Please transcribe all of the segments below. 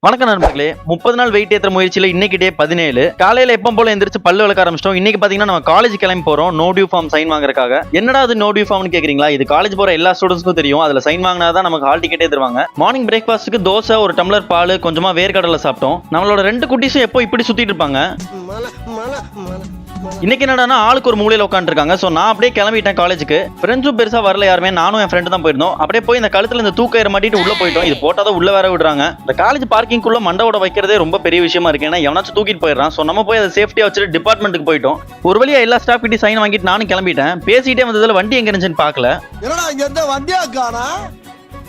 வணக்கம் நண்பர்களே. 30 நாள் வெயிட் ஏற்ற முயற்சியில இன்னைக்கு டே 17. காலையில எப்பவும் போல எந்திரிச்சு பல்லு விளக்க ஆரம்பிச்சிட்டோம். இன்னைக்கு பாத்தீங்கன்னா நம்ம காலேஜ் கிளம்பி போறோம் நோ டியூ ஃபார்ம் சைன் வாங்குறதுக்காக. என்னடா அது நோ டியூ ஃபார்ம்னு கேக்குறீங்களா? இது காலேஜ் போற எல்லா ஸ்டூடெண்ட்ஸ்க்கும் தெரியும். அதுல சைன் வாங்கினாதான் நமக்கு ஹால் டிக்கெட்டே தருவாங்க. மார்னிங் பிரேக்ஃபாஸ்ட்டுக்கு தோசை, ஒரு டம்ளர் பால், கொஞ்சமா வேர்க்கடலை சாப்பிட்டோம். நம்மளோட 2 குட்டீஸும் எப்போ இப்படி சுத்திட்டு இருப்பாங்க. இன்னைக்கு என்னடானா ஆளுக்கு ஒரு மூலையில உட்காந்துருக்காங்க. ஸோ நான் அப்படியே கிளம்பிட்டேன் காலேஜுக்கு. ஃப்ரெண்ட்ஸும் பெருசா வரல யாருமே. நானும் என் ஃப்ரெண்டு தான் போயிருந்தோம். அப்படியே போய் இந்த கழுத்துல இந்த தூக்கயிறு மாட்டிட்டு உள்ள போயிட்டோம். இது போட்டாதான் உள்ள வேற விடுறாங்க. இந்த காலேஜ் பார்க்கிங்குள்ள மண்டவோட வைக்கிறதே ரொம்ப பெரிய விஷயமா இருக்கு. ஏன்னா எவனாச்சும் தூக்கிட்டு போயிடுறான். ஸோ நம்ம போய் அதை சேஃப்டியா வச்சுட்டு டிபார்ட்மெண்ட்டுக்கு போயிட்டோம். ஒரு வழியா எல்லா ஸ்டாஃப் கிட்ட சைன் வாங்கிட்டு நானும் கிளம்பிட்டேன். பேசிட்டே வந்ததுல வண்டி எங்க இருந்துச்சுன்னு பார்க்கல.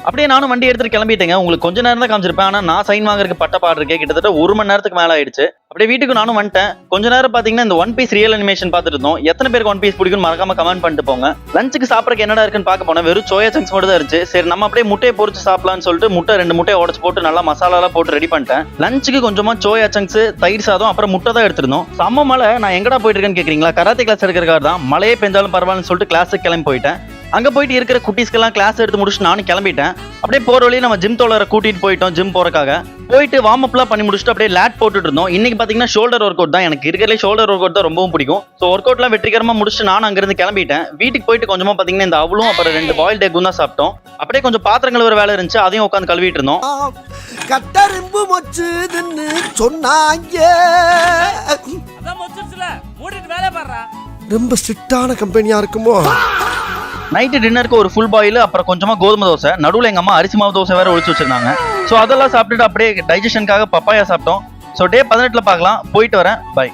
அப்படியே நானும் வண்டி எடுத்துட்டு கிளம்பிட்டேங்க. உங்களுக்கு கொஞ்ச நேரம் தான் காமிச்சிருப்பேன். ஆனா நான் சைன் வாங்குறதுக்கு பட்ட பாடுறேன். கிட்டத்தட்ட 1 மணி நேரத்துக்கு மேல ஆயிடுச்சு. அப்படியே வீட்டுக்கு நானும் வந்துட்டேன். கொஞ்ச நேரம் பாத்தீங்கன்னா இந்த ஒன் பீஸ் ரியல் அனிமேஷன் பார்த்துட்டு இருந்தோம். எத்தனை பேருக்கு ஒன் பீஸ் பிடிக்கும் மறக்காம கமெண்ட் பண்ணிட்டு போங்க. லஞ்சுக்கு சாப்பிடறதுக்கு என்னடா இருக்குன்னு பார்க்க போனேன். வெறும் சோயா சங்க்ஸ் மட்டும் தான் இருந்துச்சு. சரி நம்ம அப்படியே முட்டையை பொரிச்சு சாப்பிடலாம்னு சொல்லிட்டு முட்டை 2 முட்டையை உடச்சு போட்டு நல்லா மசாலாலாம் போட்டு ரெடி பண்ணிட்டேன். லஞ்சுக்கு கொஞ்சமா சோயா சங்க்ஸ், தயிர் சாதம், அப்புறம் முட்டை தான் எடுத்திருந்தோம். செம்ம மழை. நான் எங்கடா போயிட்டு இருக்கேன்னு கேக்குறீங்களா? கராத்தே கிளாஸ் எடுக்கிறக்காக தான். மழையே பெஞ்சாலும் பரவாயில்லன்னு சொல்லிட்டு கிளாஸுக்கு கிளம்பி போயிட்டேன். அங்க போயிட்டு இருக்கிற குட்டீஸ்க்கெல்லாம் கிளாஸ் எடுத்து முடிச்சுட்டு நானும் கிளம்பிட்டேன். அப்படியே போற வழியே நம்ம ஜிம் தோழரை கூட்டிட்டு போயிட்டோம். ஜிம் போறதுக்காக போயிட்டு வார்ம் அப்லாம் பண்ணி முடிச்சுட்டு அப்படியே லேட் போட்டுட்டு இருந்தோம். இன்னைக்கு பாத்தீங்கன்னா ஷோல்டர் ஒர்க் அவுட் தான். எனக்கு இருக்கிறதுலே ஷோல்டர் ஒர்க் அவுட் தான் ரொம்பவும் பிடிக்கும். ஸோ ஒர்க் அவுட்லாம் வெற்றிகரமா முடிச்சுட்டு நானும் அங்கிருந்து கிளம்பிட்டேன். வீட்டுக்கு போயிட்டு கொஞ்சமா பாத்தீங்கன்னா இந்த அவளும் அப்புறம் 2 பாயில்ட் எக்கும் தான் சாப்பிட்டோம். அப்படியே கொஞ்சம் பாத்திரங்கள் ஒரு வேலை இருந்துச்சு. அதையும் உட்காந்து கழுவிட்டு இருந்தோம். கட்டரும்பு மொச்சுதுன்னு சொன்னாங்க. ரொம்ப ஸ்ட்ரிக்டான கம்பெனியா இருக்குமோ. நைட்டு டின்னருக்கு ஒரு ஃபுல் பாயில், அப்புறம் கொஞ்சமா கோதுமை தோசை, நடுவில் எங்க அம்மா அரிசி மாவு தோசை வேற ஒழிச்சு வச்சிருந்தாங்க. ஸோ அதெல்லாம் சாப்பிட்டுட்டு அப்படியே டைஜஷனுக்காக பப்பாயா சாப்பிட்டோம். ஸோ டே 18ல பார்க்கலாம். போயிட்டு வரேன். பை.